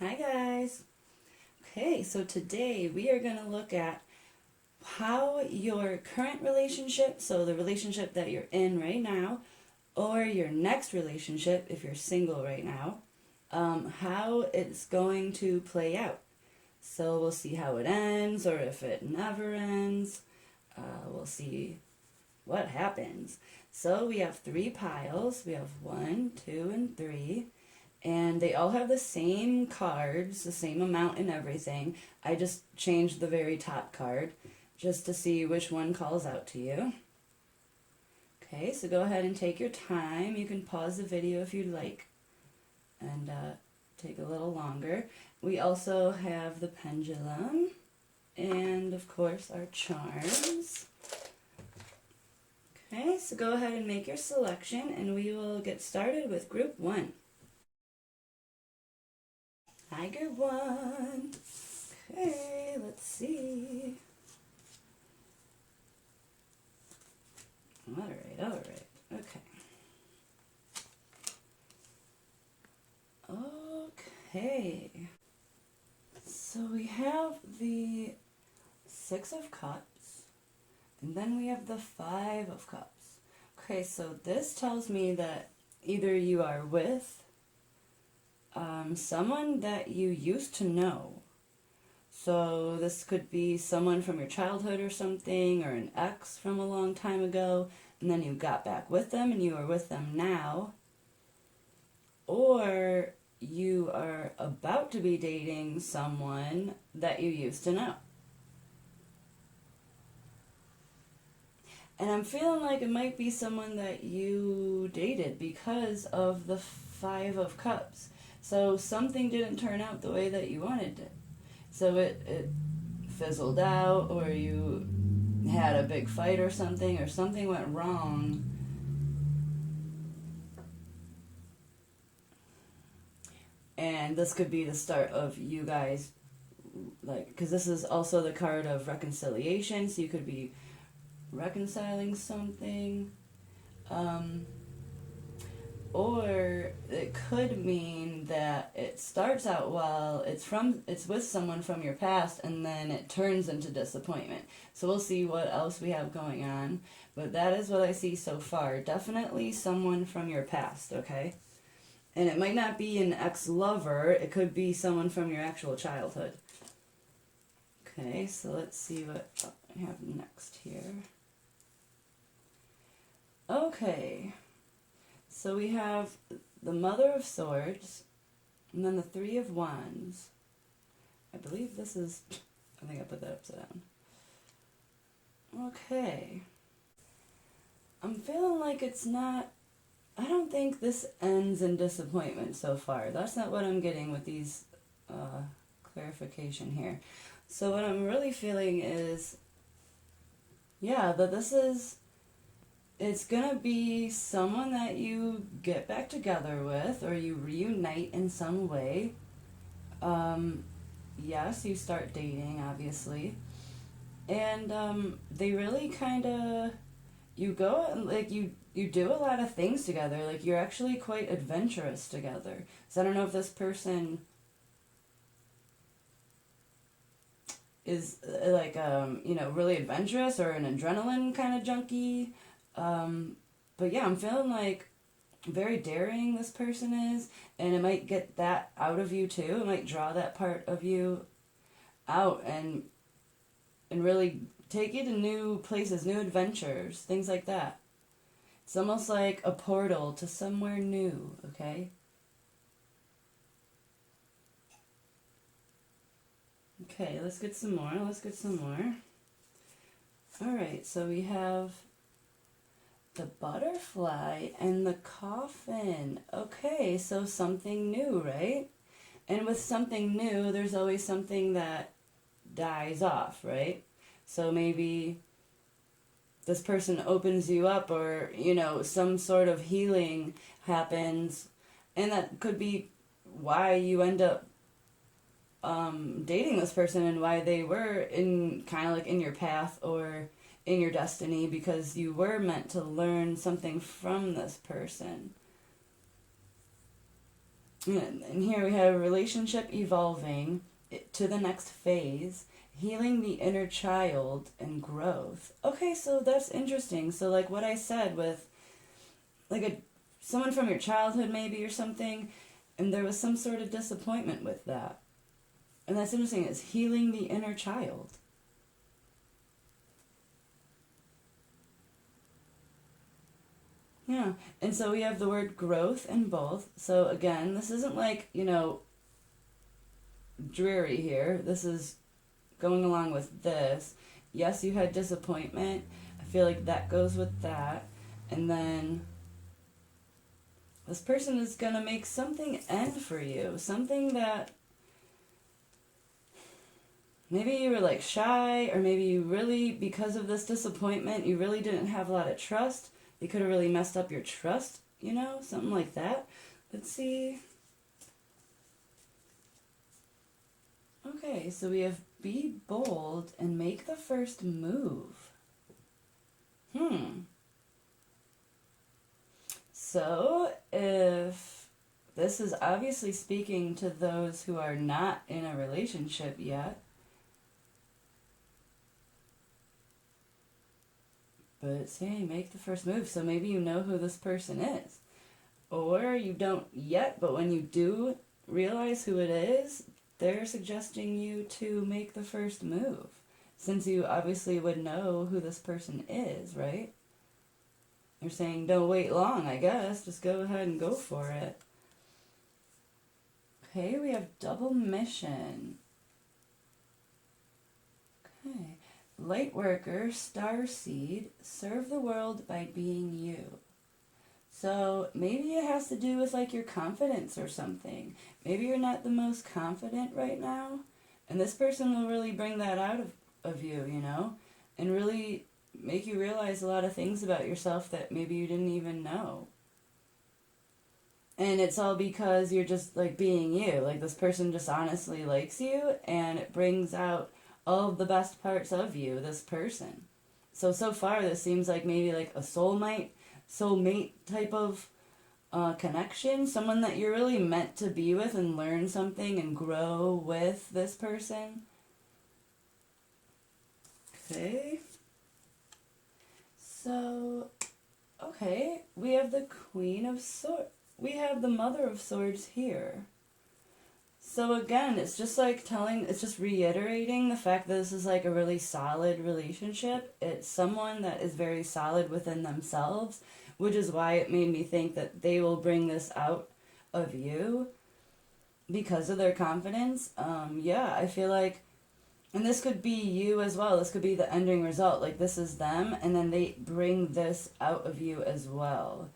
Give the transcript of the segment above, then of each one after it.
Hi guys. Okay, so today we are going to look at how your current relationship, so the relationship that you're in right now, or your next relationship if you're single right now, how it's going to play out. So we'll see how it ends or if it never ends. We'll see what happens. So we have three piles. We have 1, 2, and 3. And they all have the same cards, the same amount and everything. I just changed the very top card just to see which one calls out to you. Okay, so go ahead and take your time. You can pause the video if you'd like and take a little longer. We also have the pendulum and, of course, our charms. Okay, so go ahead and make your selection and we will get started with group 1. Hi, group 1. Okay, let's see. Alright. Okay. So we have the 6 of Cups, and then we have the 5 of Cups. Okay, so this tells me that either you are with someone that you used to know. So this could be someone from your childhood or something, or an ex from a long time ago, and then you got back with them and you are with them now. Or you are about to be dating someone that you used to know. And I'm feeling like it might be someone that you dated because of the 5 of Cups. So something didn't turn out the way that you wanted it. So it fizzled out, or you had a big fight or something went wrong. And this could be the start of you guys, like, because this is also the card of reconciliation, so you could be reconciling something. Or it could mean that it starts out well, it's with someone from your past, and then it turns into disappointment. So we'll see what else we have going on. But that is what I see so far. Definitely someone from your past, okay? And it might not be an ex-lover, it could be someone from your actual childhood. Okay, so let's see what I have next here. Okay. So we have the Mother of Swords, and then the 3 of Wands. I believe this is, I think I put that upside down. Okay. I'm feeling like it's not, I don't think this ends in disappointment so far. That's not what I'm getting with these clarification here. So what I'm really feeling is, yeah, that this is, it's gonna be someone that you get back together with, or you reunite in some way. Yes, you start dating, obviously. And they really kind of, you go, like, you do a lot of things together. Like, you're actually quite adventurous together. So I don't know if this person is, like, really adventurous or an adrenaline kind of junkie. But yeah, I'm feeling like very daring this person is, and it might get that out of you too. It might draw that part of you out and really take you to new places, new adventures, things like that. It's almost like a portal to somewhere new, okay? Okay, let's get some more. Alright, so we have the butterfly and the coffin. Okay, so something new, right? And with something new, there's always something that dies off, right? So maybe this person opens you up, or, some sort of healing happens, and that could be why you end up dating this person, and why they were in kind of like in your path or in your destiny, because you were meant to learn something from this person. And here we have relationship evolving to the next phase, healing the inner child and growth. Okay, so that's interesting. So like what I said with like someone from your childhood maybe or something, and there was some sort of disappointment with that. And that's interesting. It's healing the inner child. Yeah. And so we have the word growth in both. So again, this isn't like, dreary here. This is going along with this. Yes, you had disappointment. I feel like that goes with that. And then this person is going to make something end for you. Something that maybe you were like shy, or maybe you really, because of this disappointment, you really didn't have a lot of trust. They could have really messed up your trust, something like that. Let's see. Okay, so we have be bold and make the first move. So, if this is obviously speaking to those who are not in a relationship yet, but it's saying make the first move, so maybe you know who this person is. Or you don't yet, but when you do realize who it is, they're suggesting you to make the first move. Since you obviously would know who this person is, right? They're saying don't wait long, I guess. Just go ahead and go for it. Okay, we have double mission. Okay. Light worker, star seed, serve the world by being you. So maybe it has to do with like your confidence or something. Maybe you're not the most confident right now, and this person will really bring that out of you, and really make you realize a lot of things about yourself that maybe you didn't even know. And it's all because you're just like being you. Like this person just honestly likes you, and it brings out all of the best parts of you, this person. So far this seems like maybe like a soulmate type of connection, someone that you're really meant to be with and learn something and grow with this person. Okay. So, okay, we have the Queen of Swords. We have the Mother of Swords here. So again, it's just like it's just reiterating the fact that this is like a really solid relationship. It's someone that is very solid within themselves, which is why it made me think that they will bring this out of you because of their confidence. Yeah, I feel like, and this could be you as well. This could be the ending result. Like this is them, and then they bring this out of you as well.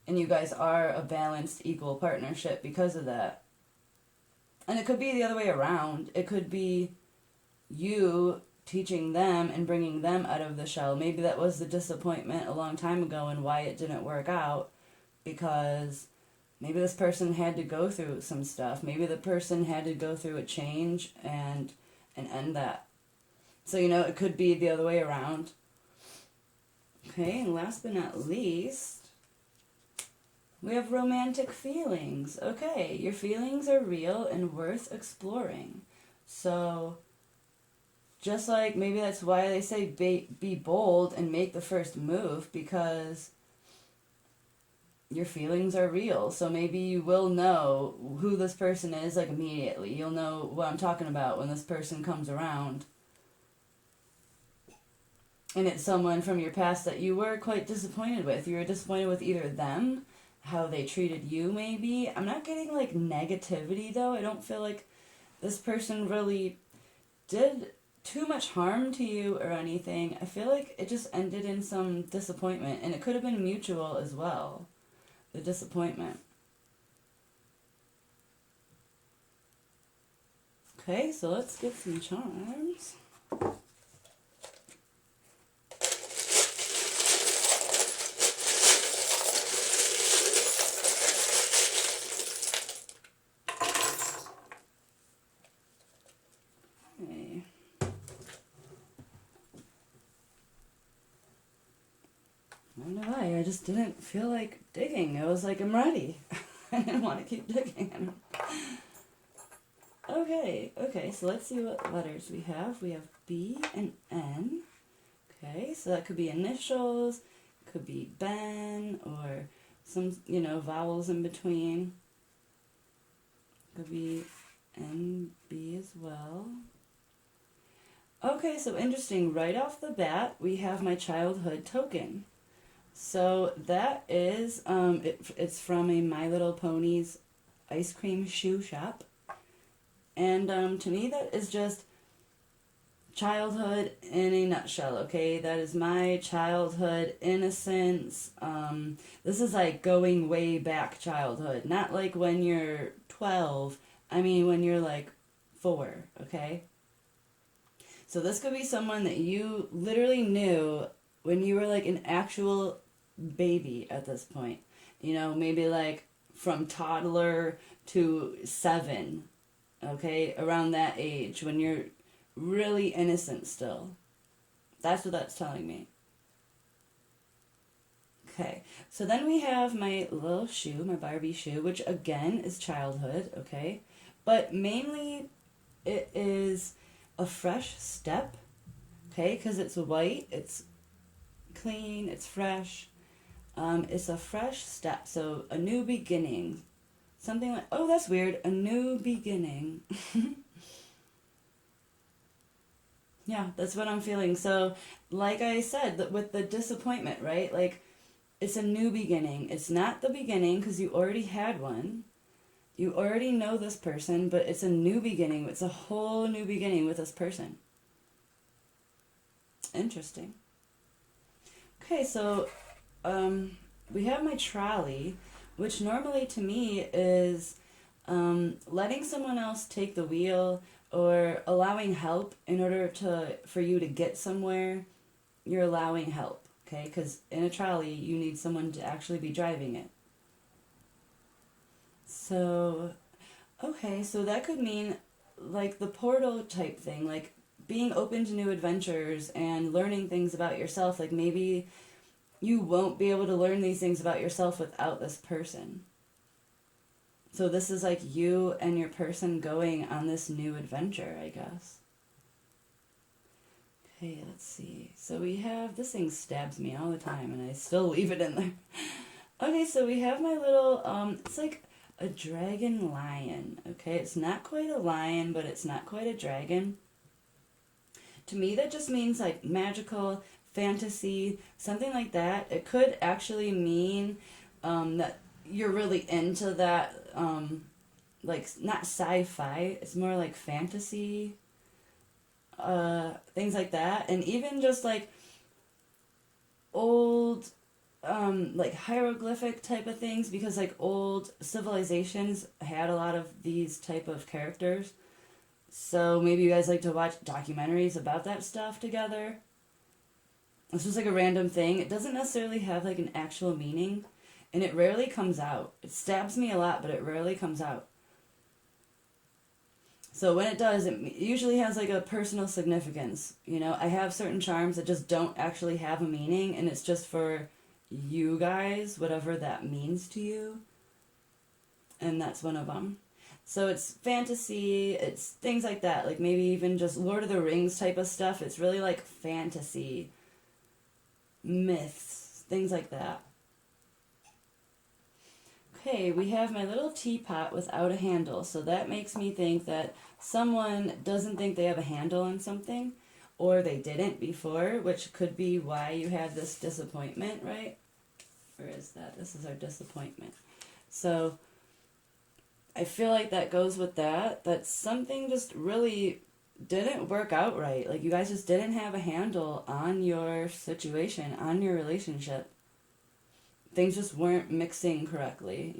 And you guys are a balanced, equal partnership because of that. And it could be the other way around. It could be you teaching them and bringing them out of the shell. Maybe that was the disappointment a long time ago and why it didn't work out, because maybe this person had to go through some stuff. Maybe the person had to go through a change and end that. So, it could be the other way around. Okay, and last but not least, we have romantic feelings. Okay, your feelings are real and worth exploring. So, just like maybe that's why they say be bold and make the first move, because your feelings are real. So maybe you will know who this person is like immediately. You'll know what I'm talking about when this person comes around. And it's someone from your past that you were quite disappointed with. You were disappointed with either them, how they treated you maybe. I'm not getting like negativity though. I don't feel like this person really did too much harm to you or anything. I feel like it just ended in some disappointment, and it could have been mutual as well, the disappointment. Okay, so let's get some charms. I don't know why, I just didn't feel like digging. I was like, I'm ready. I didn't want to keep digging. Okay, so let's see what letters we have. We have B and N. Okay, so that could be initials, could be Ben, or some, vowels in between. Could be NB as well. Okay, so interesting. Right off the bat, we have my childhood token. So that is, it's from a My Little Ponies ice cream shoe shop. And to me, that is just childhood in a nutshell, okay? That is my childhood innocence. This is like going way back childhood. Not like when you're 12. I mean when you're like 4, okay? So this could be someone that you literally knew when you were like an actual baby at this point. Maybe like from toddler to 7, okay? Around that age when you're really innocent still. That's what that's telling me. Okay, so then we have my little shoe, my Barbie shoe, which again is childhood, okay? But mainly it is a fresh step, okay? Because it's white, it's clean, it's fresh. It's a fresh step, so a new beginning. Something like, oh, that's weird, a new beginning. Yeah, that's what I'm feeling. So, like I said, with the disappointment, right? Like, it's a new beginning. It's not the beginning because you already had one. You already know this person, but it's a new beginning. It's a whole new beginning with this person. Interesting. Okay, so we have my trolley, which normally to me is letting someone else take the wheel or allowing help in order for you to get somewhere. You're allowing help, okay? Because in a trolley, you need someone to actually be driving it. So, okay, so that could mean like the portal type thing, like being open to new adventures and learning things about yourself. Like maybe you won't be able to learn these things about yourself without this person. So this is like you and your person going on this new adventure, I guess. Okay, let's see. So we have, this thing stabs me all the time and I still leave it in there. Okay, so we have my little, it's like a dragon lion, okay? It's not quite a lion, but it's not quite a dragon. To me, that just means like magical, fantasy, something like that. It could actually mean that you're really into that, like, not sci-fi, it's more like fantasy, things like that. And even just like old, like hieroglyphic type of things, because like old civilizations had a lot of these type of characters. So maybe you guys like to watch documentaries about that stuff together. It's just like a random thing. It doesn't necessarily have like an actual meaning, and it rarely comes out. It stabs me a lot, but it rarely comes out. So when it does, it usually has like a personal significance. I have certain charms that just don't actually have a meaning, and it's just for you guys, whatever that means to you. And that's one of them. So it's fantasy, it's things like that, like maybe even just Lord of the Rings type of stuff. It's really like fantasy, myths, things like that. Okay, we have my little teapot without a handle, so that makes me think that someone doesn't think they have a handle on something, or they didn't before, which could be why you have this disappointment, right? Where is that? This is our disappointment. So I feel like that goes with that something just really didn't work out right. Like you guys just didn't have a handle on your situation, on your relationship. Things just weren't mixing correctly,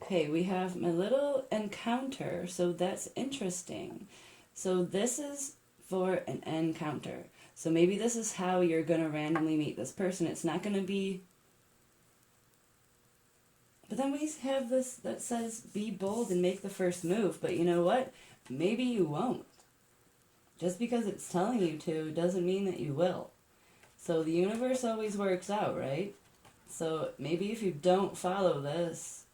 Okay, we have my little encounter, so that's interesting. So this is for an encounter. So maybe this is how you're going to randomly meet this person. It's not going to be... But then we have this that says, be bold and make the first move. But you know what? Maybe you won't. Just because it's telling you to doesn't mean that you will. So the universe always works out, right? So maybe if you don't follow this,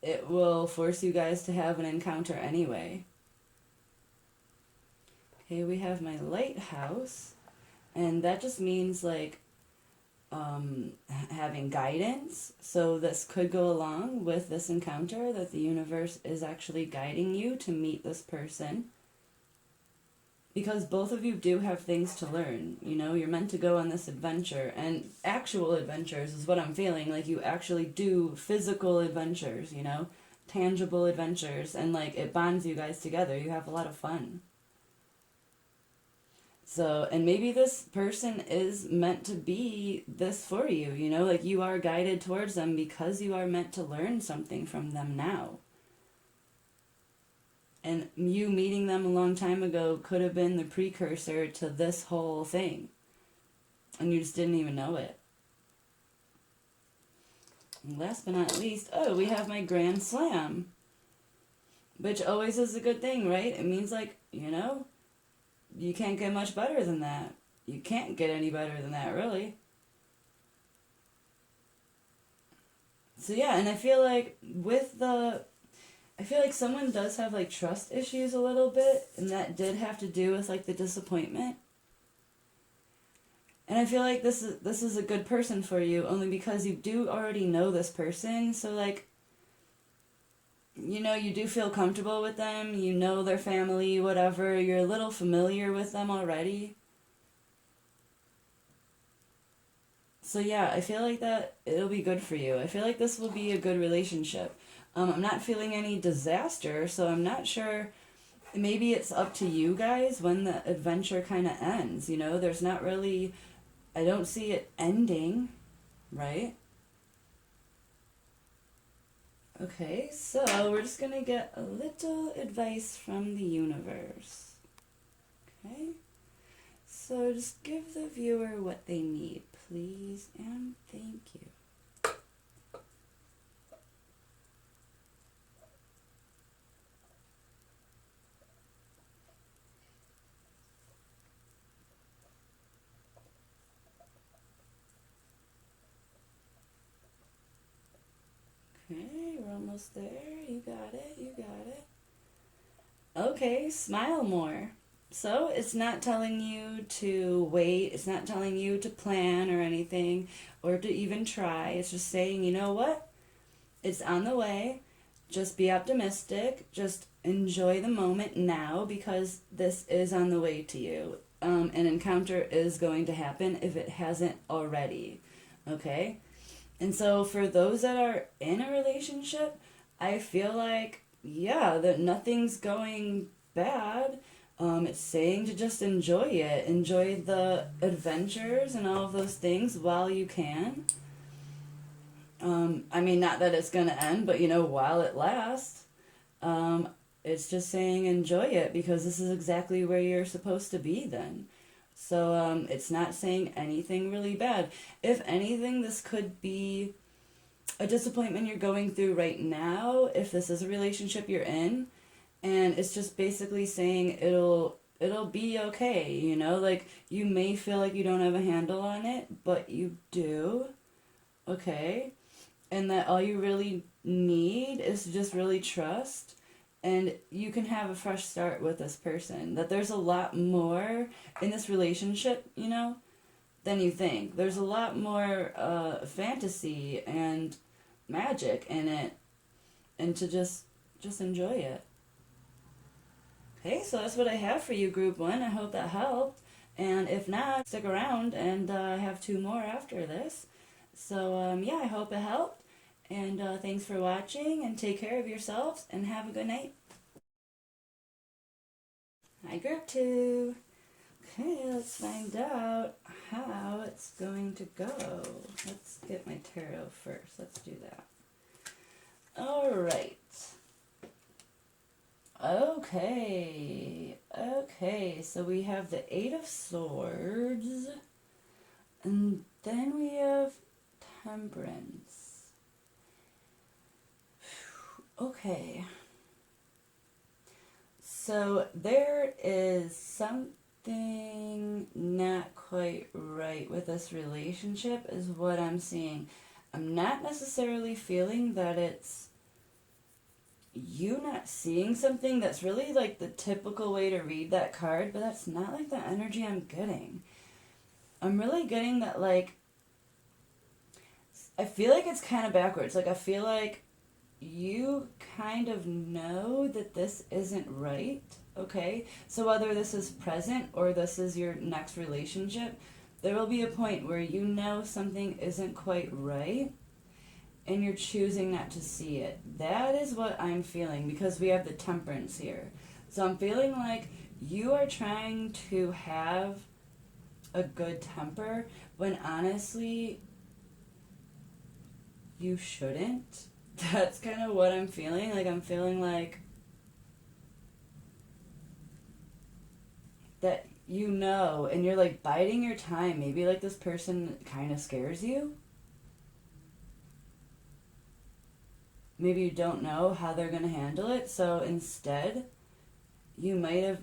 it will force you guys to have an encounter anyway. Okay, we have my lighthouse, and that just means like having guidance. So this could go along with this encounter, that the universe is actually guiding you to meet this person. Because both of you do have things to learn. You know, you're meant to go on this adventure, and actual adventures is what I'm feeling. Like, you actually do physical adventures, you know, tangible adventures, and like it bonds you guys together. You have a lot of fun. So, and maybe this person is meant to be this for you, you know, like you are guided towards them because you are meant to learn something from them now. And you meeting them a long time ago could have been the precursor to this whole thing. And you just didn't even know it. And last but not least, oh, we have my Grand Slam. Which always is a good thing, right? It means like, you know, you can't get much better than that. You can't get any better than that, really. So yeah, and I feel like I feel like someone does have like trust issues a little bit, and that did have to do with like the disappointment. And I feel like this is a good person for you only because you do already know this person. So like, you know, you do feel comfortable with them, you know their family, whatever, you're a little familiar with them already. So yeah, I feel like that it'll be good for you. I feel like this will be a good relationship. I'm not feeling any disaster, so I'm not sure. Maybe it's up to you guys when the adventure kind of ends. You know, there's not really, I don't see it ending, right? Okay, so we're just gonna get a little advice from the universe. Okay, so just give the viewer what they need, please, and thank you. Okay, we're almost there. You got it, you got it. Okay, smile more. So it's not telling you to wait, it's not telling you to plan or anything, or to even try. It's just saying, you know what? It's on the way. Just be optimistic. Just enjoy the moment now because this is on the way to you. An encounter is going to happen if it hasn't already. Okay? And so for those that are in a relationship, I feel like, yeah, that nothing's going bad. It's saying to just enjoy it. Enjoy the adventures and all of those things while you can. I mean, not that it's going to end, but you know, while it lasts, it's just saying enjoy it because this is exactly where you're supposed to be then. So it's not saying anything really bad. If anything, this could be a disappointment you're going through right now if this is a relationship you're in, and it's just basically saying it'll be okay, you know? Like, you may feel like you don't have a handle on it, but you do. Okay? And that all you really need is to just really trust, and you can have a fresh start with this person. That there's a lot more in this relationship, you know, than you think. There's a lot more fantasy and magic in it, and to just enjoy it. Okay, so that's what I have for you, Group 1. I hope that helped. And if not, stick around, and I have 2 more after this. So, yeah, I hope it helped. And thanks for watching, and take care of yourselves, and have a good night. Hi, Group 2. Okay, let's find out how it's going to go. Let's get my tarot first. Let's do that. Alright. Okay, so we have the 8 of Swords, and then we have Temperance. Okay. So there is something not quite right with this relationship, is what I'm seeing. I'm not necessarily feeling that it's you not seeing something. That's really like the typical way to read that card, but that's not like the energy I'm getting. I'm really getting that, like, I feel like it's kind of backwards. Like, I feel like you kind of know that this isn't right, okay? So whether this is present or this is your next relationship, there will be a point where you know something isn't quite right and you're choosing not to see it. That is what I'm feeling, because we have the temperance here. So I'm feeling like you are trying to have a good temper when honestly you shouldn't. That's kind of what I'm feeling. Like, I'm feeling like that you know, and you're like biding your time. Maybe like this person kind of scares you. Maybe you don't know how they're going to handle it. So instead, you might have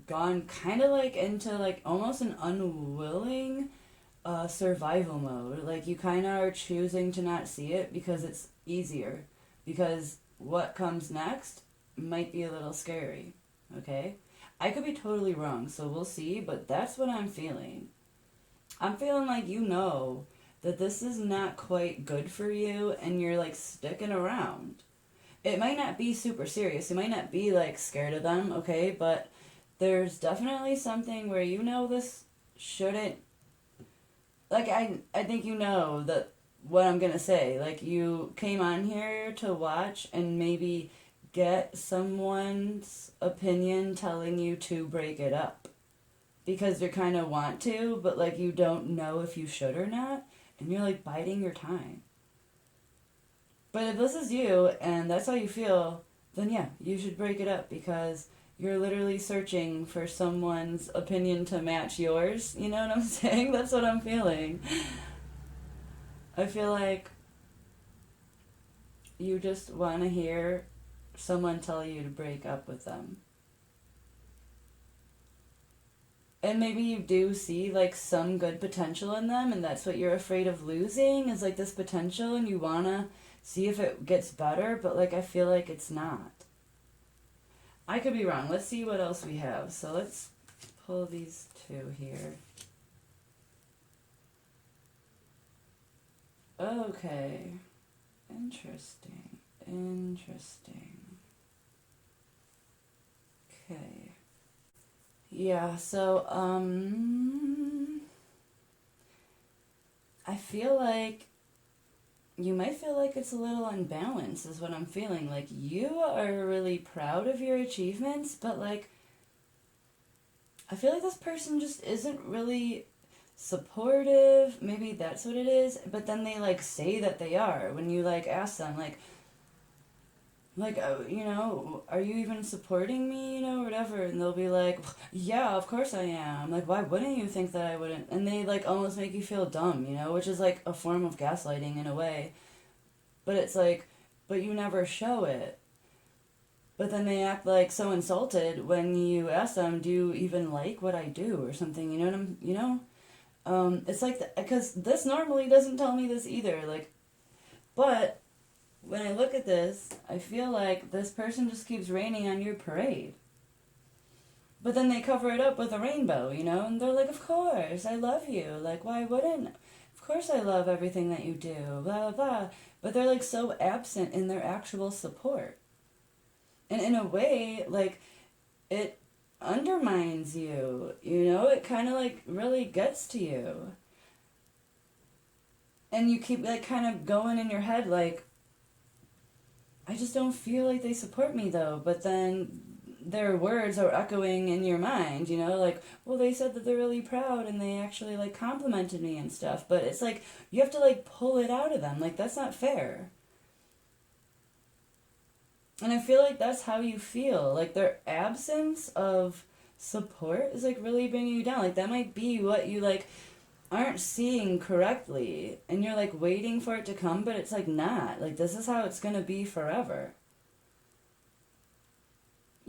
gone kind of like into like almost an unwilling survival mode. Like, you kind of are choosing to not see it because it's easier. Because what comes next might be a little scary. Okay? I could be totally wrong, so we'll see, but that's what I'm feeling. I'm feeling like you know that this is not quite good for you and you're like sticking around. It might not be super serious. You might not be like scared of them, okay? But there's definitely something where you know this shouldn't, like, I think you know that what I'm gonna say. Like, you came on here to watch and maybe get someone's opinion telling you to break it up because you kind of want to, but like you don't know if you should or not, and you're like biding your time. But if this is you and that's how you feel, then yeah, you should break it up, because you're literally searching for someone's opinion to match yours. You know what I'm saying? That's what I'm feeling. I feel like you just want to hear someone tell you to break up with them. And maybe you do see like some good potential in them, and that's what you're afraid of losing, is like this potential, and you want to see if it gets better, but like I feel like it's not. I could be wrong. Let's see what else we have. So let's pull these two here. Okay. Interesting. Okay. Yeah, so I feel like you might feel like it's a little unbalanced, is what I'm feeling. Like, you are really proud of your achievements, but like I feel like this person just isn't really supportive. Maybe that's what it is, but then they like say that they are when you like ask them you know, are you even supporting me, you know, or whatever, and they'll be like, yeah, of course I am. Like, why wouldn't you think that I wouldn't? And they like almost make you feel dumb, you know, which is like a form of gaslighting in a way, but it's like, but you never show it. But then they act like so insulted when you ask them, do you even like what I do or something, you know what you know? It's like, because this normally doesn't tell me this either, like, but when I look at this, I feel like this person just keeps raining on your parade. But then they cover it up with a rainbow, you know? And they're like, of course, I love you. Like, why wouldn't? Of course I love everything that you do, blah, blah, blah. But they're like so absent in their actual support. And in a way, like, it undermines you, you know? It kind of like really gets to you. And you keep like kind of going in your head like, I just don't feel like they support me though. But then their words are echoing in your mind, you know, like, well, they said that they're really proud and they actually like complimented me and stuff. But it's like, you have to like pull it out of them. Like, that's not fair. And I feel like that's how you feel. Like, their absence of support is like really bringing you down. Like, that might be what you like aren't seeing correctly, and you're like waiting for it to come, but it's like not. Like, this is how it's gonna be forever.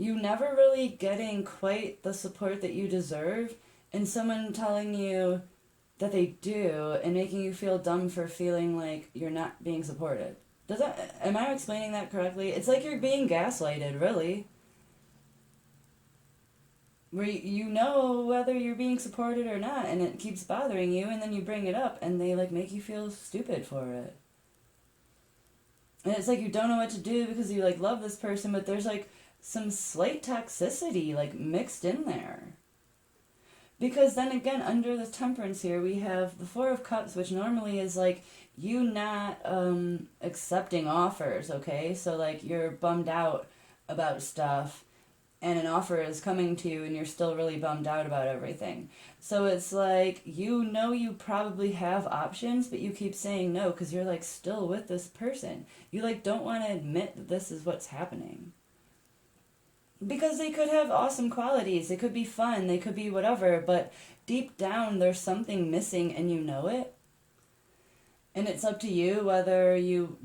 you never really getting quite the support that you deserve, and someone telling you that they do and making you feel dumb for feeling like you're not being supported. Am I explaining that correctly? It's like you're being gaslighted, really. Where you know whether you're being supported or not, and it keeps bothering you, and then you bring it up, and they like make you feel stupid for it. And it's like you don't know what to do because you like love this person, but there's like some slight toxicity like mixed in there. Because then again, under the temperance here, we have the Four of Cups, which normally is like you not accepting offers, okay? So like you're bummed out about stuff, and an offer is coming to you and you're still really bummed out about everything. So it's like, you know you probably have options, but you keep saying no because you're like still with this person. You like don't want to admit that this is what's happening. Because they could have awesome qualities, they could be fun, they could be whatever, but deep down there's something missing and you know it. And it's up to you whether you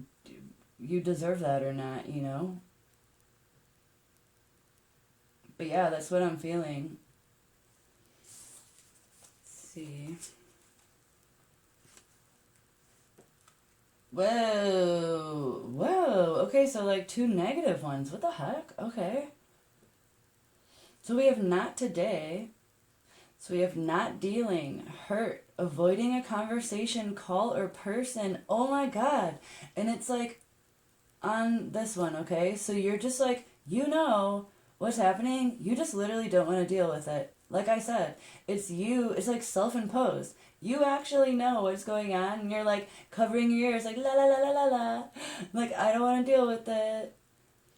deserve that or not, you know? But yeah, that's what I'm feeling. Let's see. Whoa. Whoa. Okay, so like 2 negative ones. What the heck? Okay. So we have not today. So we have not dealing, hurt, avoiding a conversation, call, or person. Oh my God. And it's like on this one, okay? So you're just like, you know what's happening, you just literally don't want to deal with it. Like I said, it's you, it's like self-imposed. You actually know what's going on, and you're like covering your ears, like la la la la la la. Like, I don't want to deal with it.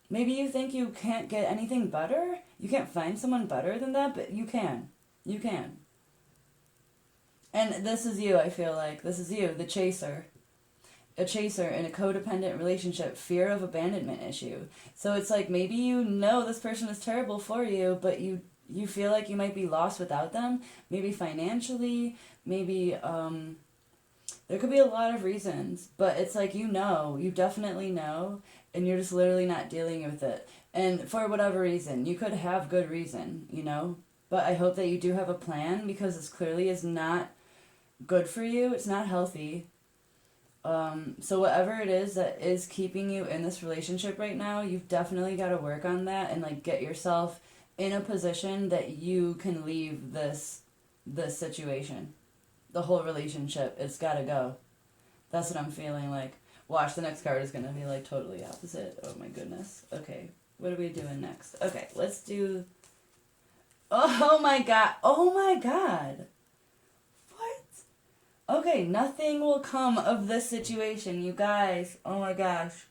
Maybe you think you can't get anything better? You can't find someone better than that, but you can. You can. And this is you, I feel like. This is you, the chaser. A chaser in a codependent relationship, fear of abandonment issue. So it's like maybe you know this person is terrible for you, but you feel like you might be lost without them. Maybe financially, maybe there could be a lot of reasons, but it's like you definitely know, and you're just literally not dealing with it. And for whatever reason, you could have good reason, you know, but I hope that you do have a plan, because this clearly is not good for you. It's not healthy. So whatever it is that is keeping you in this relationship right now, you've definitely got to work on that and like get yourself in a position that you can leave this situation. The whole relationship, it's got to go. That's what I'm feeling like. Watch, the next card is going to be like totally opposite. Oh my goodness. Okay, what are we doing next? Okay, let's do... Oh my God. Oh my God. Okay, nothing will come of this situation, you guys. Oh my gosh.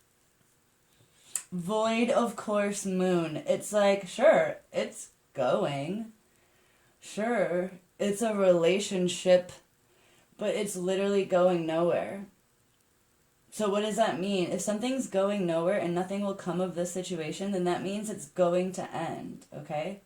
Void of course moon. It's like, sure, it's going. Sure, it's a relationship, but it's literally going nowhere. So what does that mean? If something's going nowhere and nothing will come of this situation, then that means it's going to end, okay?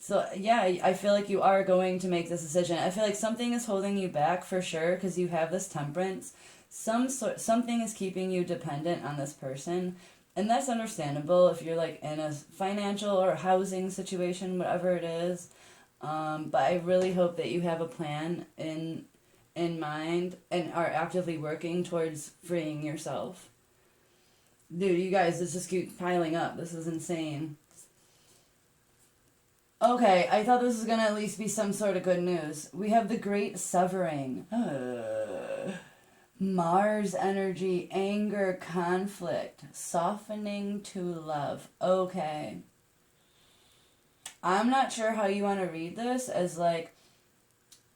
So, yeah, I feel like you are going to make this decision. I feel like something is holding you back for sure, because you have this temperance. Something is keeping you dependent on this person. And that's understandable if you're like in a financial or housing situation, whatever it is. But I really hope that you have a plan in mind and are actively working towards freeing yourself. Dude, you guys, this just keeps piling up. This is insane. Okay, I thought this was going to at least be some sort of good news. We have the Great Severing. Mars energy, anger, conflict, softening to love. Okay. I'm not sure how you want to read this as like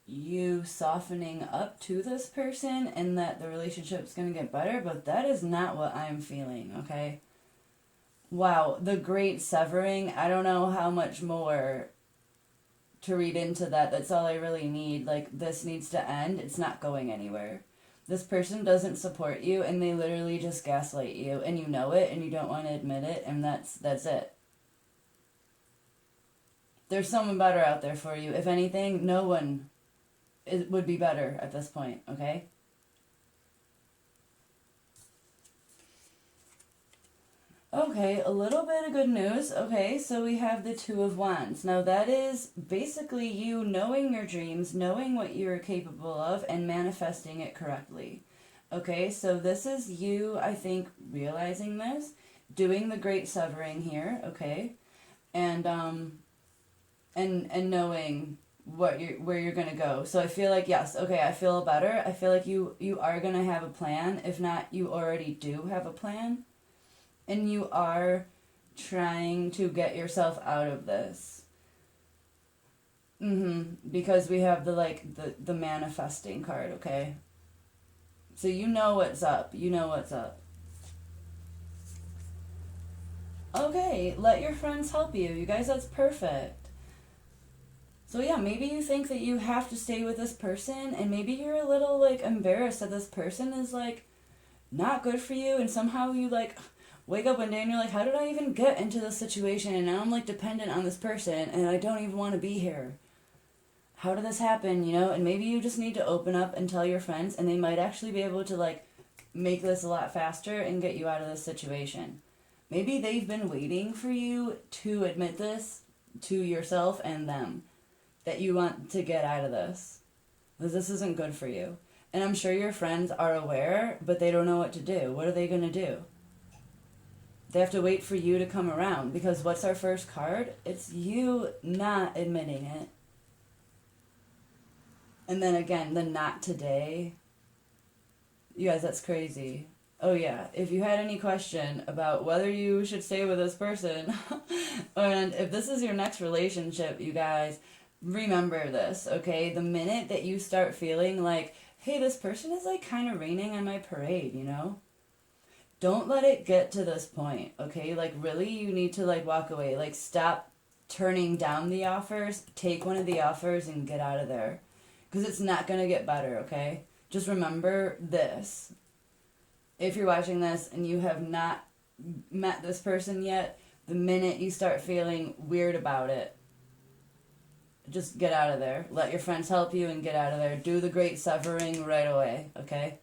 you softening up to this person and that the relationship's going to get better, but that is not what I'm feeling, okay? Wow, the Great Severing. I don't know how much more to read into that. That's all I really need. Like, this needs to end. It's not going anywhere. This person doesn't support you, and they literally just gaslight you, and you know it, and you don't want to admit it, and that's it. There's someone better out there for you. If anything, no one would be better at this point, okay? Okay, a little bit of good news. Okay, so we have the Two of Wands. Now that is basically you knowing your dreams, knowing what you're capable of, and manifesting it correctly. Okay, so this is you, I think, realizing this, doing the great severing here, okay? And and knowing where you're gonna go. So I feel like yes, okay, I feel better. I feel like you are gonna have a plan. If not, you already do have a plan. And you are trying to get yourself out of this. Because we have the manifesting card, okay? So you know what's up. You know what's up. Okay, let your friends help you. You guys, that's perfect. So yeah, maybe you think that you have to stay with this person, and maybe you're a little like embarrassed that this person is like not good for you, and somehow you like wake up one day and you're like, how did I even get into this situation? And now I'm like dependent on this person and I don't even want to be here. How did this happen, you know? And maybe you just need to open up and tell your friends, and they might actually be able to like make this a lot faster and get you out of this situation. Maybe they've been waiting for you to admit this to yourself and them, that you want to get out of this, because this isn't good for you. And I'm sure your friends are aware, but they don't know what to do. What are they going to do? They have to wait for you to come around, because what's our first card? It's you not admitting it. And then again, the not today. You guys, that's crazy. Oh yeah, if you had any question about whether you should stay with this person, and if this is your next relationship, you guys, remember this, okay? The minute that you start feeling like, hey, this person is like kind of raining on my parade, you know? Don't let it get to this point, okay? Like, really, you need to, like, walk away. Like, stop turning down the offers. Take one of the offers and get out of there. Because it's not going to get better, okay? Just remember this. If you're watching this and you have not met this person yet, the minute you start feeling weird about it, just get out of there. Let your friends help you and get out of there. Do the great severing right away, okay?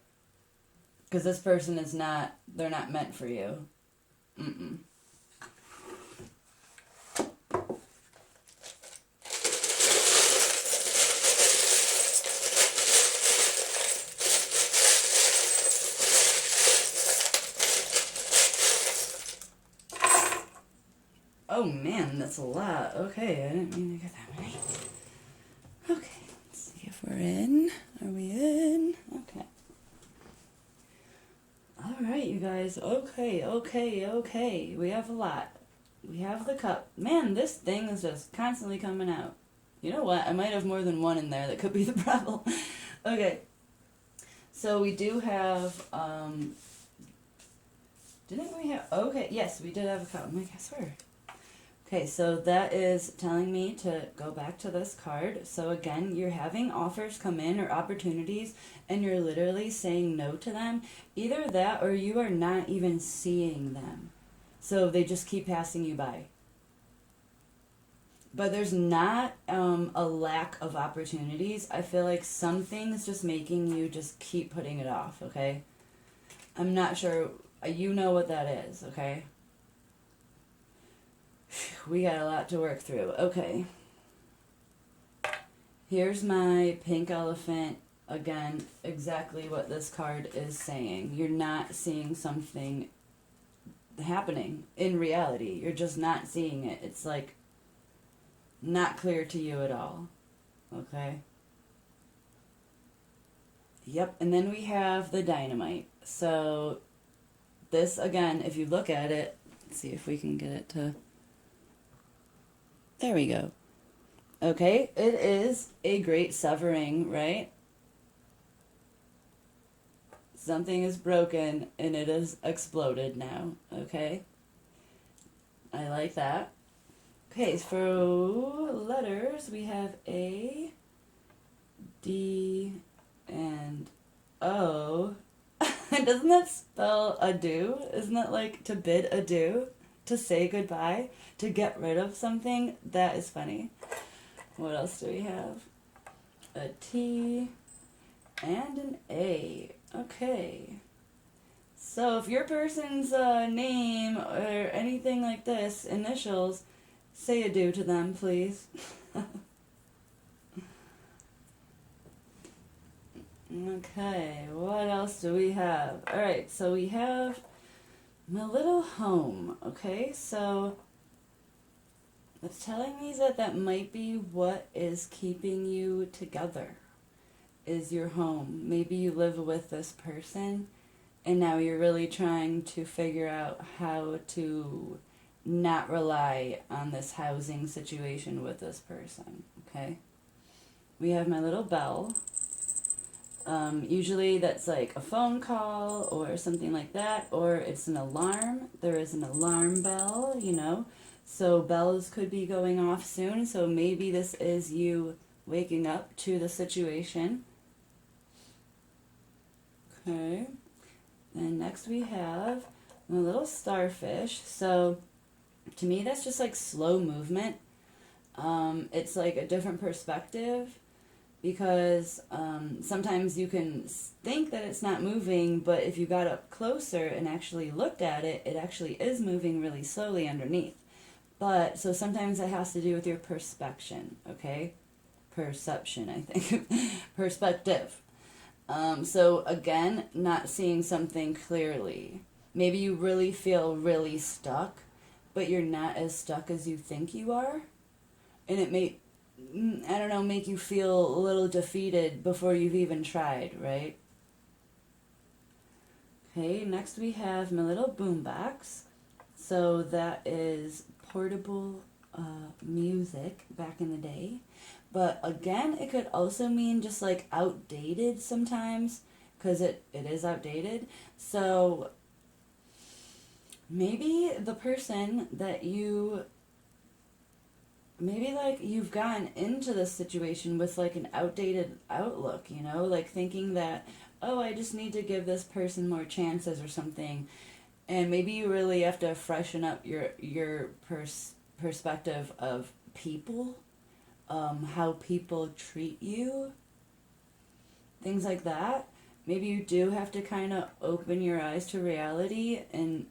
Because this person is not, they're not meant for you. Mm-mm. Oh man, that's a lot. Okay, I didn't mean to get that many. Okay, let's see if we're in. Are we in? Okay. Alright, you guys. Okay. We have a lot. We have the cup. Man, this thing is just constantly coming out. You know what? I might have more than one in there. That could be the problem. Okay. So we do have, didn't we have, okay, yes, we did have a cup. I'm like, I swear. Okay, so that is telling me to go back to this card. So again, you're having offers come in or opportunities, and you're literally saying no to them. Either that or you are not even seeing them. So they just keep passing you by. But there's not a lack of opportunities. I feel like something's just making you just keep putting it off, okay? I'm not sure. You know what that is, okay? We got a lot to work through. Okay. Here's my pink elephant. Again, exactly what this card is saying. You're not seeing something happening in reality. You're just not seeing it. It's like not clear to you at all. Okay? Yep, and then we have the dynamite. So this, again, if you look at it, let's see if we can get it to... There we go. Okay, it is a great severing, right? Something is broken and it is exploded now, okay? I like that. Okay, for letters, we have A, D, and O. Doesn't that spell adieu? Isn't that like to bid adieu? To say goodbye? To get rid of something? That is funny. What else do we have? A T and an A. Okay. So if your person's name or anything like this, initials, say adieu to them, please. Okay, what else do we have? Alright, so we have my little home. Okay, so it's telling me that that might be what is keeping you together, is your home. Maybe you live with this person and now you're really trying to figure out how to not rely on this housing situation with this person. Okay, we have my little bell. Usually that's like a phone call or something like that, or it's an alarm. There is an alarm bell, you know, so bells could be going off soon. So maybe this is you waking up to the situation. Okay, and next we have a little starfish. So to me that's just like slow movement. It's like a different perspective, because sometimes you can think that it's not moving, but if you got up closer and actually looked at it, it actually is moving really slowly underneath. But so sometimes it has to do with your perspection, okay? Perception, I think. Perspective. So again, not seeing something clearly. Maybe you really feel really stuck, but you're not as stuck as you think you are. And it may, I don't know, make you feel a little defeated before you've even tried, right? Okay, next we have my little boombox. So that is portable music back in the day. But again, it could also mean just like outdated sometimes, because it is outdated. So maybe the person that maybe like you've gotten into this situation with like an outdated outlook, you know, like thinking that, oh, I just need to give this person more chances or something. And maybe you really have to freshen up your perspective of people, how people treat you, things like that. Maybe you do have to kind of open your eyes to reality and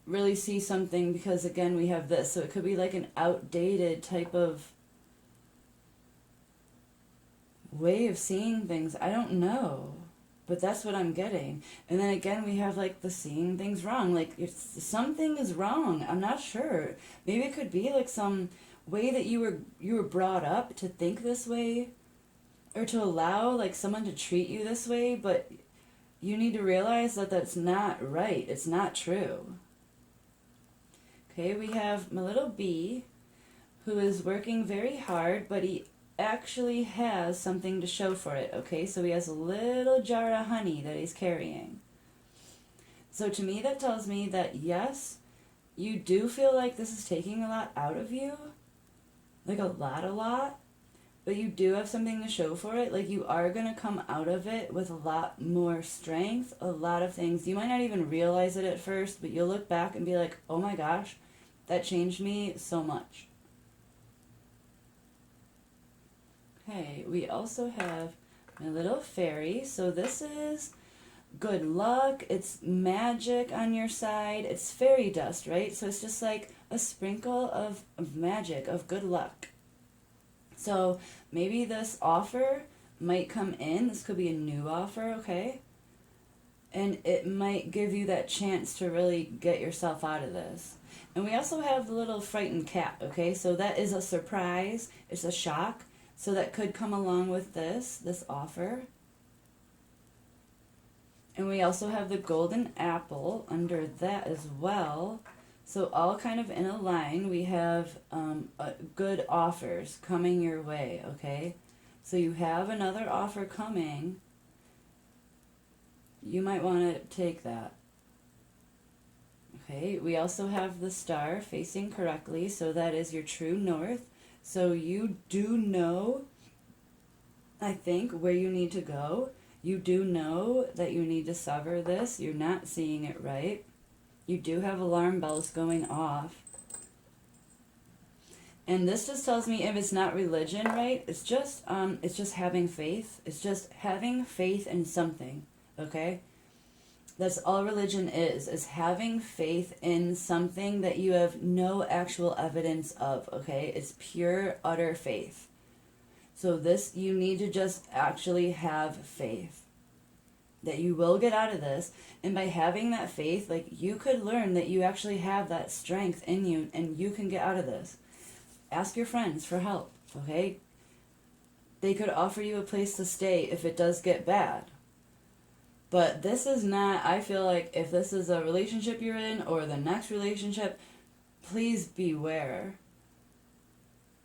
really see something, because again we have this, so it could be like an outdated type of way of seeing things. I don't know, but that's what I'm getting. And then again we have like the seeing things wrong, like if something is wrong, I'm not sure. Maybe it could be like some way that you were brought up to think this way, or to allow like someone to treat you this way, but you need to realize that that's not right. It's not true. Okay, we have my little bee who is working very hard, but he actually has something to show for it. Okay, so he has a little jar of honey that he's carrying. So to me that tells me that yes, you do feel like this is taking a lot out of you, like a lot, but you do have something to show for it. Like you are going to come out of it with a lot more strength, a lot of things. You might not even realize it at first, but you'll look back and be like, oh my gosh, that changed me so much. Okay, we also have my little fairy. So this is good luck. It's magic on your side. It's fairy dust, right? So it's just like a sprinkle of magic, of good luck. So maybe this offer might come in. This could be a new offer, okay? And it might give you that chance to really get yourself out of this. And we also have the little frightened cat, okay? So that is a surprise. It's a shock. So that could come along with this offer. And we also have the golden apple under that as well. So all kind of in a line, we have good offers coming your way, okay? So you have another offer coming. You might want to take that. Okay, we also have the star facing correctly, so that is your true north. So you do know, I think, where you need to go. You do know that you need to sever this. You're not seeing it right. You do have alarm bells going off. And this just tells me if it's not religion, right? It's just having faith. It's just having faith in something, okay? That's all religion is having faith in something that you have no actual evidence of, okay? It's pure, utter faith. So this, you need to just actually have faith that you will get out of this. And by having that faith, like, you could learn that you actually have that strength in you and you can get out of this. Ask your friends for help, okay? They could offer you a place to stay if it does get bad. But this is not, I feel like if this is a relationship you're in or the next relationship, please beware.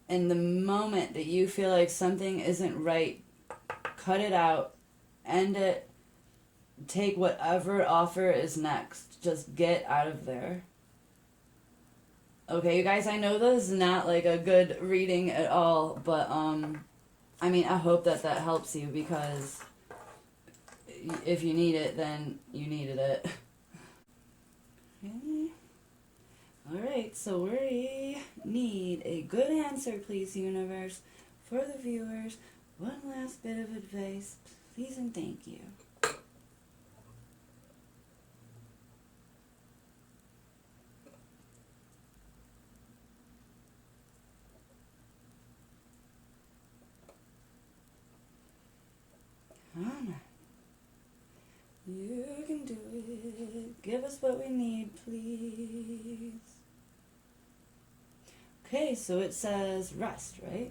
And the moment that you feel like something isn't right, cut it out, end it, take whatever offer is next. Just get out of there. Okay, you guys, I know this is not like a good reading at all, but I mean, I hope that that helps you, because if you need it, then you needed it. Okay. Alright, so we need a good answer, please, universe, for the viewers. One last bit of advice, please and thank you. Come on. You can do it. Give us what we need, please. Okay, so it says rest, right?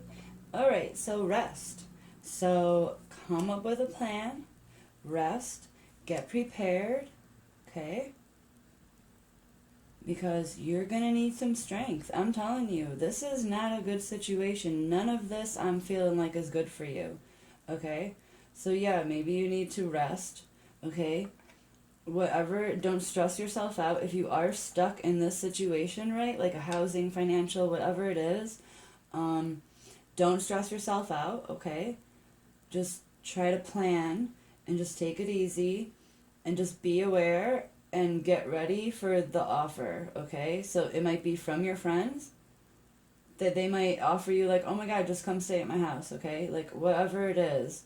Alright, so rest. So come up with a plan, rest, get prepared, okay? Because you're going to need some strength. I'm telling you, this is not a good situation. None of this I'm feeling like is good for you, okay? So yeah, maybe you need to rest, okay? Whatever, don't stress yourself out. If you are stuck in this situation, right, like a housing, financial, whatever it is, don't stress yourself out, okay? Just try to plan and just take it easy and just be aware and get ready for the offer, okay? So it might be from your friends, that they might offer you like, oh my god, just come stay at my house, okay? Like, whatever it is.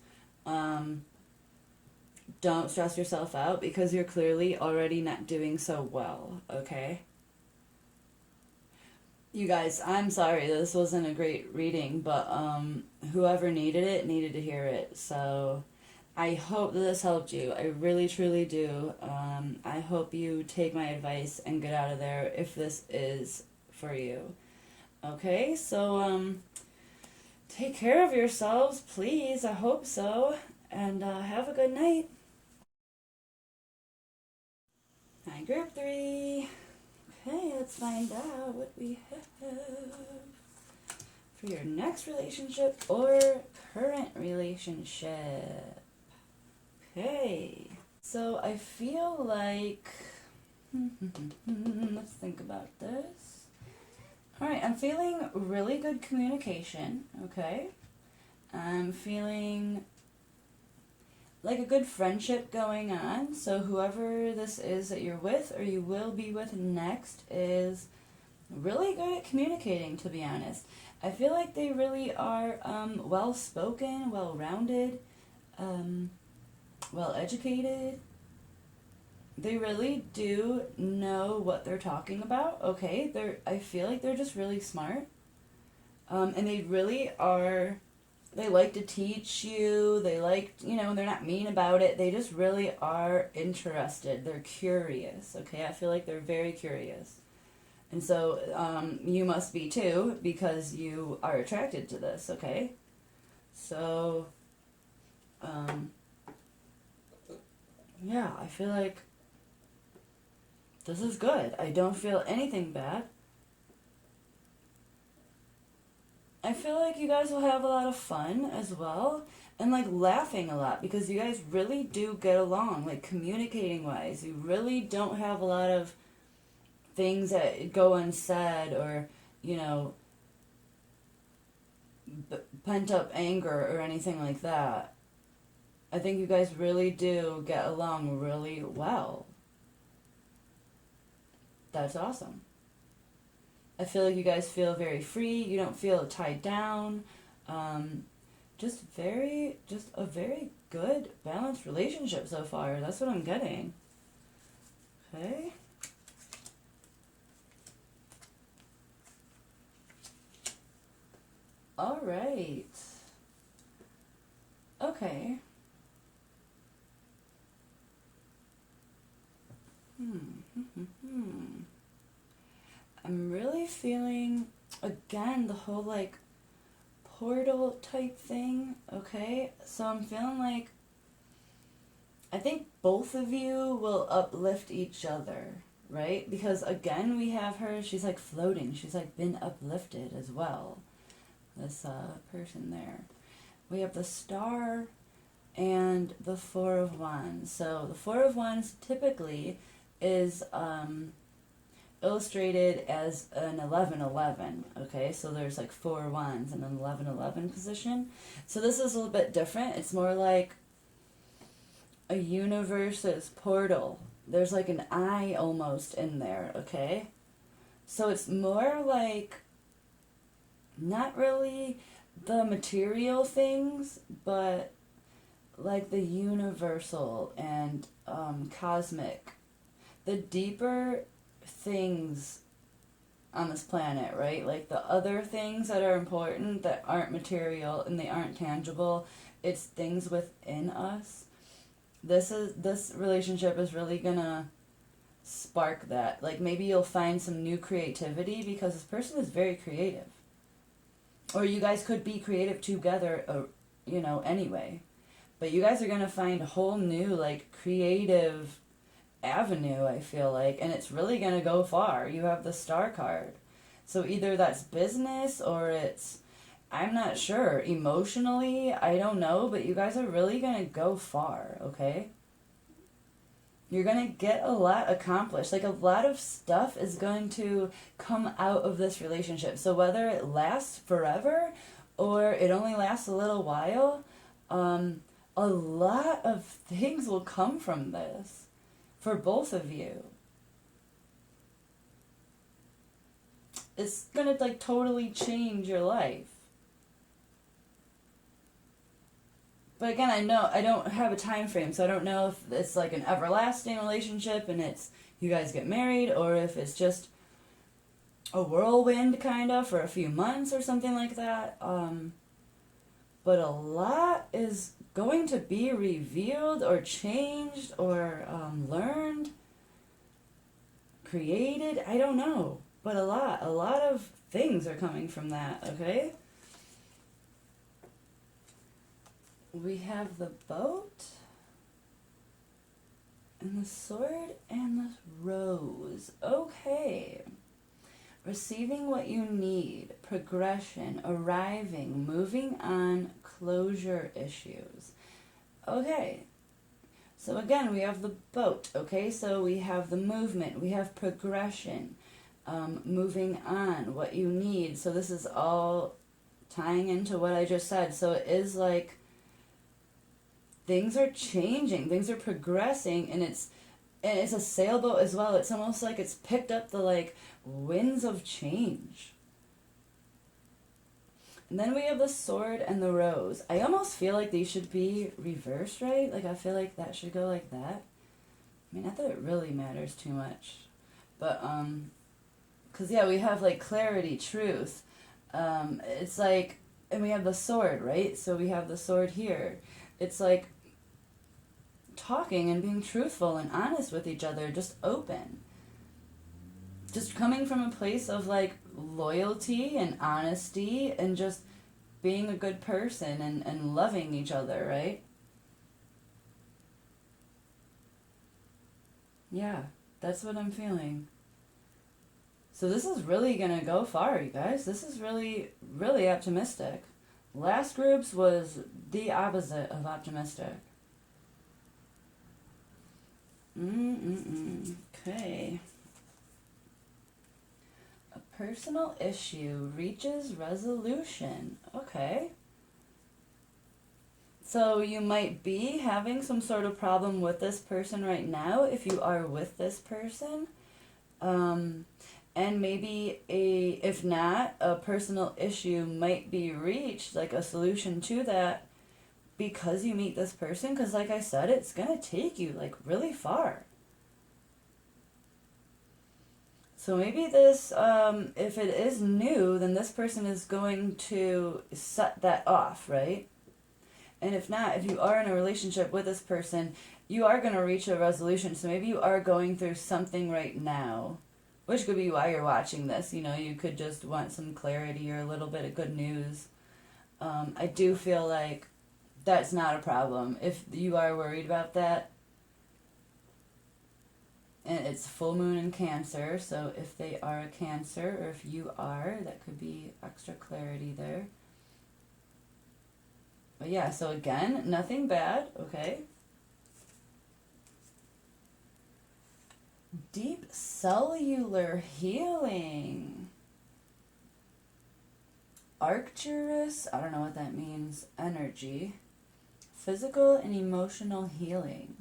Don't stress yourself out, because you're clearly already not doing so well, okay? You guys, I'm sorry this wasn't a great reading, but whoever needed it needed to hear it. So I hope that this helped you. I really, truly do. I hope you take my advice and get out of there if this is for you. Okay, so take care of yourselves, please. I hope so. And have a good night. Hi, group 3. Okay, let's find out what we have for your next relationship or current relationship. Okay, so I feel like, let's think about this. Alright, I'm feeling really good communication, okay? I'm feeling like a good friendship going on. So whoever this is that you're with or you will be with next is really good at communicating, to be honest. I feel like they really are well-spoken, well-rounded, well-educated. They really do know what they're talking about, okay? I feel like they're just really smart. And they really are, they like to teach you, they like, they're not mean about it, they just really are interested, they're curious, okay? I feel like they're very curious. And so, you must be too, because you are attracted to this, okay? So, yeah, I feel like this is good. I don't feel anything bad. I feel like you guys will have a lot of fun as well, and like laughing a lot, because you guys really do get along, like communicating wise. You really don't have a lot of things that go unsaid, or, pent up anger or anything like that. I think you guys really do get along really well. That's awesome. I feel like you guys feel very free. You don't feel tied down. Just a very good, balanced relationship so far. That's what I'm getting. I'm really feeling, again, the whole like portal type thing, okay? So I'm feeling like I think both of you will uplift each other, right? Because again, we have her, she's like floating, she's like been uplifted as well. This person there. We have the Star and the Four of Wands. So the Four of Wands typically is illustrated as an 11-11, okay? So there's like 4 wands in an 11-11 position. So this is a little bit different. It's more like a universe's portal. There's like an eye almost in there, okay? So it's more like not really the material things, but like the universal and cosmic. The deeper things on this planet, right? Like the other things that are important that aren't material and they aren't tangible. It's things within us. This relationship is really gonna spark that. Like maybe you'll find some new creativity because this person is very creative. Or you guys could be creative together, anyway. But you guys are gonna find a whole new like creative avenue, I feel like, and it's really going to go far. You have the Star card. So either that's business or it's, I'm not sure, emotionally, I don't know, but you guys are really going to go far, okay? You're going to get a lot accomplished. Like a lot of stuff is going to come out of this relationship. So whether it lasts forever or it only lasts a little while, a lot of things will come from this. For both of you. It's gonna like totally change your life. But again, I know I don't have a time frame, so I don't know if it's like an everlasting relationship and it's you guys get married, or if it's just a whirlwind kind of for a few months or something like that. But a lot is going to be revealed or changed or learned, created, I don't know. But a lot of things are coming from that, okay? We have the boat and the sword and the rose. Okay. Receiving what you need, progression, arriving, moving on, closure issues. Okay, so again, we have the boat, okay? So we have the movement, we have progression, moving on, what you need. So this is all tying into what I just said. So it is like things are changing, things are progressing, and it's a sailboat as well. It's almost like it's picked up the like winds of change. And then we have the sword and the rose. I almost feel like these should be reversed, right? Like I feel like that should go like that. I mean, not that it really matters too much. But, because yeah, we have like clarity, truth. It's like, and we have the sword, right? So we have the sword here. It's like talking and being truthful and honest with each other, just open. Just coming from a place of like loyalty and honesty and just being a good person and loving each other, right? Yeah, that's what I'm feeling. So this is really gonna go far, you guys. This is really, really optimistic. Last groups was the opposite of optimistic. Okay. A personal issue reaches resolution. Okay. So you might be having some sort of problem with this person right now if you are with this person. And maybe if not, a personal issue might be reached, like a solution to that, because you meet this person. Because like I said, it's going to take you like really far. So maybe this, if it is new, then this person is going to set that off, right? And if not, if you are in a relationship with this person, you are going to reach a resolution. So maybe you are going through something right now, which could be why you're watching this. You know, you could just want some clarity or a little bit of good news. I do feel like that's not a problem. If you are worried about that, and it's full moon in Cancer, so if they are a Cancer, or if you are, that could be extra clarity there. But yeah, so again, nothing bad, okay? Deep cellular healing. Arcturus, I don't know what that means. Energy. Physical and emotional healing.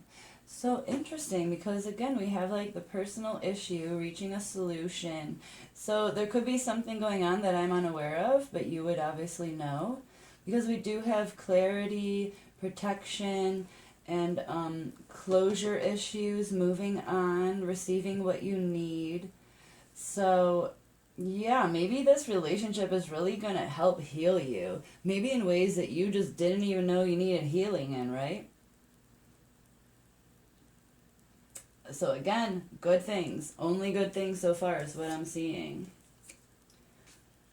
So interesting, because again, we have like the personal issue reaching a solution. So there could be something going on that I'm unaware of, but you would obviously know. Because we do have clarity, protection, and closure issues, moving on, receiving what you need. So yeah, maybe this relationship is really going to help heal you. Maybe in ways that you just didn't even know you needed healing in, right? So again, good things. Only good things so far is what I'm seeing.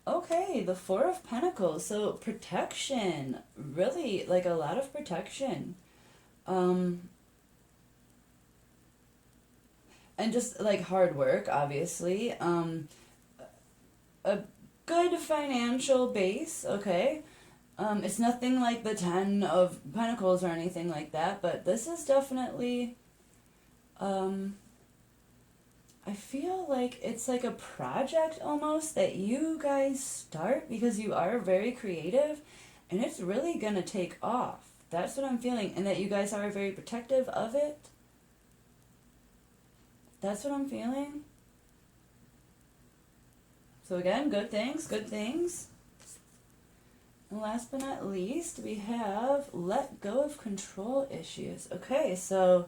Okay, the Four of Pentacles. So protection. Really, like a lot of protection. And just like hard work, obviously. A good financial base, okay? It's nothing like the Ten of Pentacles or anything like that, but this is definitely... I feel like it's like a project almost that you guys start because you are very creative and it's really going to take off. That's what I'm feeling. And that you guys are very protective of it. That's what I'm feeling. So again, good things, good things. And last but not least, we have let go of control issues. Okay, so...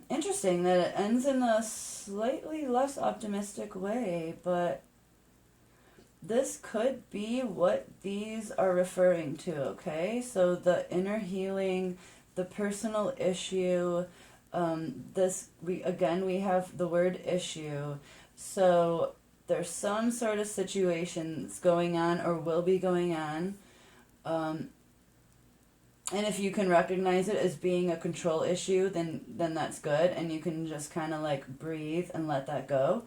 interesting that it ends in a slightly less optimistic way, but this could be what these are referring to, okay? So the inner healing, the personal issue, we have the word issue. So there's some sort of situation that's going on or will be going on. And if you can recognize it as being a control issue, then that's good, and you can just kind of like breathe and let that go.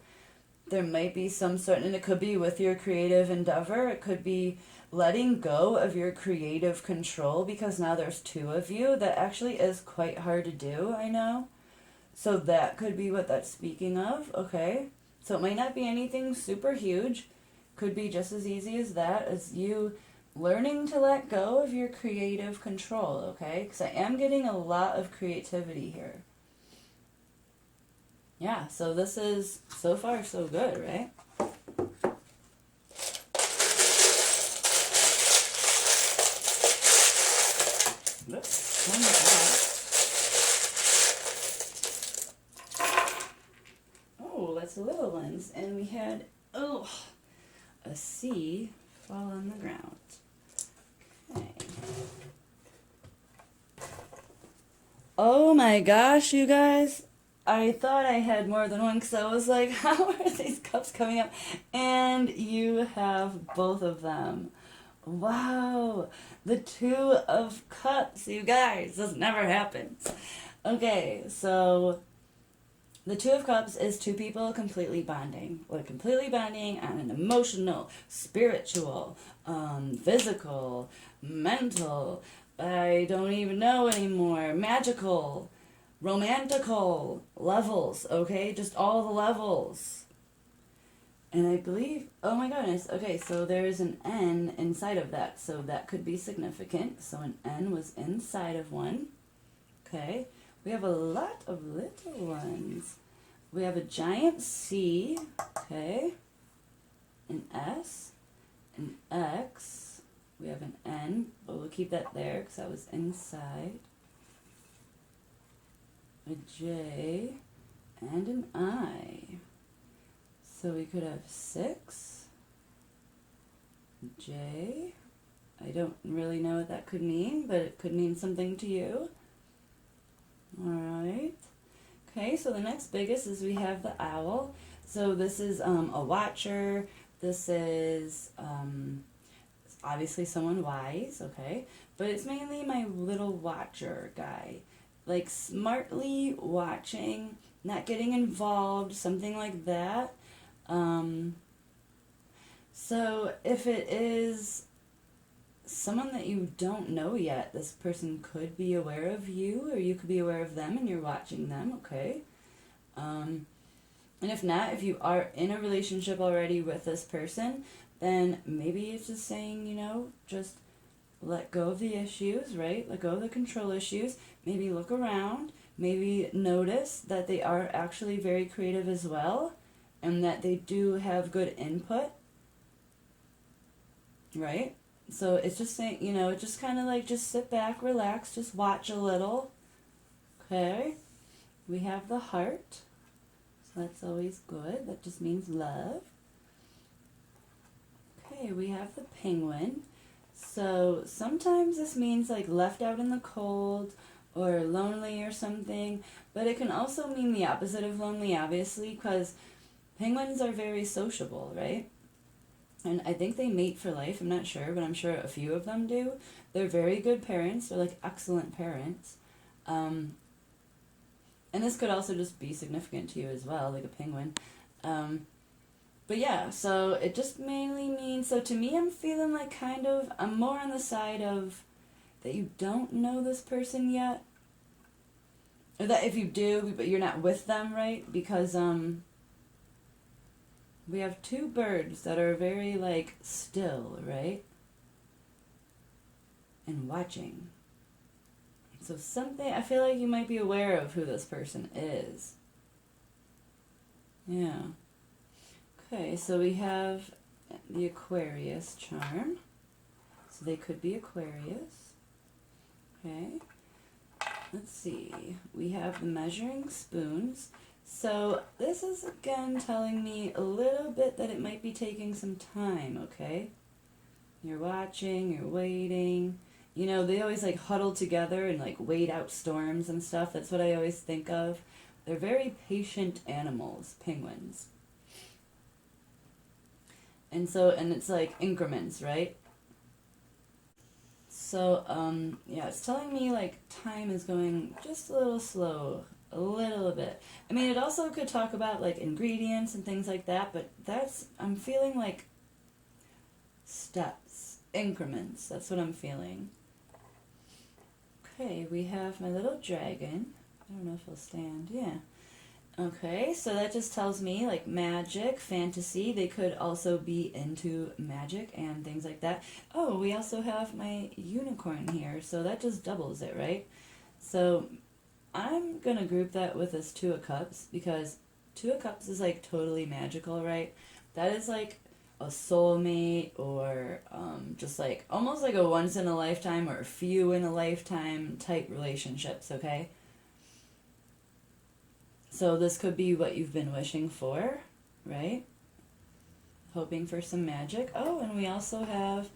There might be some sort, and it could be with your creative endeavor, it could be letting go of your creative control, because now there's two of you. That actually is quite hard to do, I know. So that could be what that's speaking of, okay? So it might not be anything super huge. Could be just as easy as that, as you... learning to let go of your creative control, okay? Because I am getting a lot of creativity here. Yeah, so this is so far so good, right? Oops, one more back. Oh, that's the little ones. And we had, a C fall on the ground. Okay. Oh my gosh, you guys. I thought I had more than one because I was like, how are these cups coming up? And you have both of them. Wow. The Two of Cups, you guys. This never happens. Okay, so the Two of Cups is two people completely bonding. Like completely bonding on an emotional, spiritual, physical, mental, I don't even know anymore, magical, romantical levels, okay? Just all the levels. And I believe, oh my goodness, okay, so there's an N inside of that, so that could be significant. So an N was inside of one, okay? We have a lot of little ones. We have a giant C, okay? An S, an X. We have an N, but we'll keep that there because that was inside. A J and an I. So we could have 6, J, I don't really know what that could mean, but it could mean something to you. Alright. Okay, so the next biggest is we have the owl. So this is a watcher. This is obviously someone wise, okay? But it's mainly my little watcher guy. Like smartly watching, not getting involved, something like that. So if it is someone that you don't know yet, this person could be aware of you, or you could be aware of them and you're watching them, okay? And if not, if you are in a relationship already with this person, then maybe it's just saying, you know, just let go of the issues, right? Let go of the control issues. Maybe look around. Maybe notice that they are actually very creative as well, and that they do have good input, right? So it's just saying, you know, just kind of like just sit back, relax, just watch a little. Okay? We have the heart. So that's always good. That just means love. Okay, we have the penguin. So sometimes this means like left out in the cold or lonely or something, but it can also mean the opposite of lonely, obviously, because penguins are very sociable, right? And I think they mate for life. I'm not sure, but I'm sure a few of them do. They're very good parents. They're like excellent parents. And this could also just be significant to you as well, like a penguin. But yeah, so it just mainly means, so to me I'm feeling like kind of, I'm more on the side of that you don't know this person yet. Or that if you do, but you're not with them, right? Because, we have two birds that are very, like, still, right? And watching. So something, I feel like you might be aware of who this person is. Yeah. Okay, so we have the Aquarius charm. So they could be Aquarius. Okay. Let's see. We have the measuring spoons. So this is again telling me a little bit that it might be taking some time, okay? You're watching, you're waiting. You know, they always like huddle together and like wait out storms and stuff. That's what I always think of. They're very patient animals, penguins. And so, and it's like increments, right? So, yeah, it's telling me like time is going just a little slow, a little bit. I mean, it also could talk about like ingredients and things like that, but that's, I'm feeling like steps, increments. That's what I'm feeling. Okay, we have my little dragon. I don't know if he'll stand. Yeah. Okay, so that just tells me like magic, fantasy. They could also be into magic and things like that. Oh, we also have my unicorn here, so that just doubles it, right? So I'm gonna group that with this Two of Cups because Two of Cups is like totally magical, right? That is like a soulmate or just like almost like a once in a lifetime or a few in a lifetime type relationships, okay? So this could be what you've been wishing for, right? Hoping for some magic. Oh, and we also have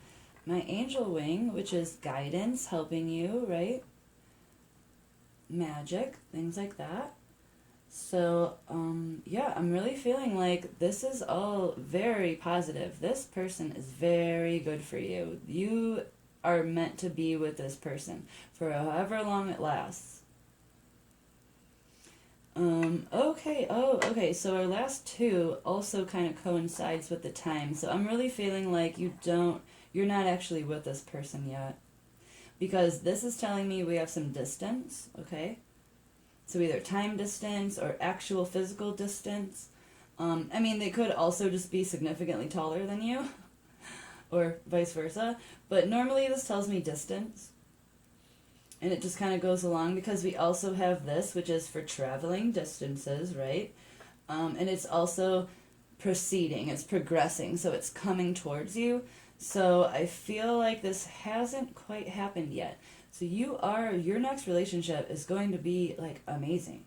my angel wing, which is guidance, helping you, right? Magic, things like that. So, yeah, I'm really feeling like this is all very positive. This person is very good for you. You are meant to be with this person for however long it lasts. Okay, so our last two also kind of coincides with the time. So I'm really feeling like you're not actually with this person yet. Because this is telling me we have some distance, okay? So either time distance or actual physical distance. I mean, they could also just be significantly taller than you, or vice versa. But normally this tells me distance. And it just kind of goes along because we also have this, which is for traveling distances, right? And it's also proceeding, it's progressing, so it's coming towards you. So I feel like this hasn't quite happened yet. So your next relationship is going to be like amazing.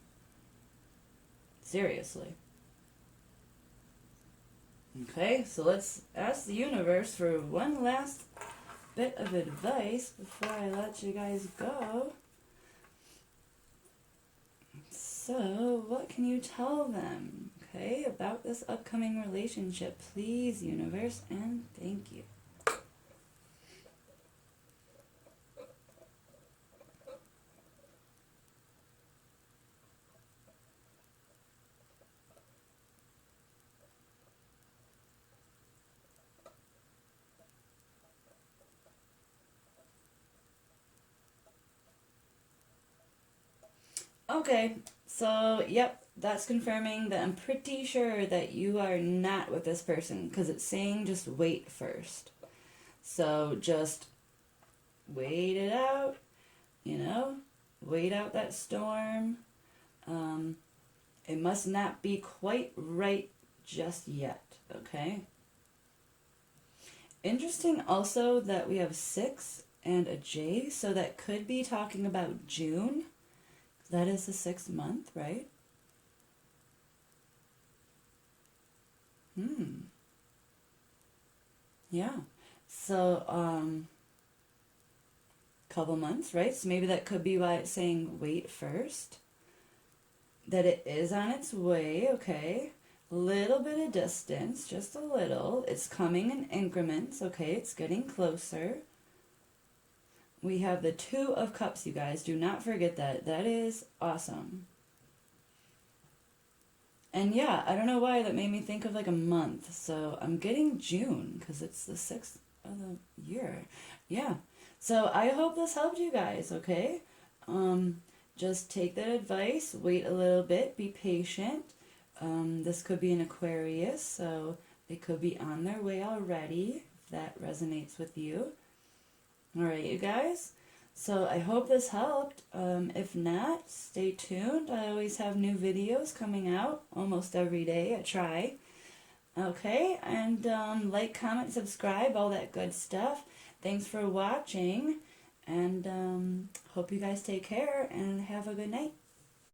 Seriously. Okay, so let's ask the universe for one last bit of advice before I let you guys go. So, what can you tell them, okay, about this upcoming relationship? Please, universe, and thank you. Okay, so yep, that's confirming that I'm pretty sure that you are not with this person because it's saying just wait first. So just wait it out, you know, wait out that storm. It must not be quite right just yet, okay? Interesting also that we have 6 and a J, so that could be talking about June. That is the 6th month, right? Yeah. So, couple months, right? So maybe that could be why it's saying wait first. That it is on its way, okay? A little bit of distance, just a little. It's coming in increments, okay? It's getting closer. We have the 2 of Cups, you guys. Do not forget that. That is awesome. And yeah, I don't know why that made me think of like a month. So I'm getting June because it's the 6th of the year. Yeah. So I hope this helped you guys, okay? Just take that advice, wait a little bit, be patient. This could be an Aquarius, so they could be on their way already, if that resonates with you. Alright, you guys. So I hope this helped. If not, stay tuned. I always have new videos coming out almost every day. I try. Okay, and like, comment, subscribe, all that good stuff. Thanks for watching, and hope you guys take care and have a good night.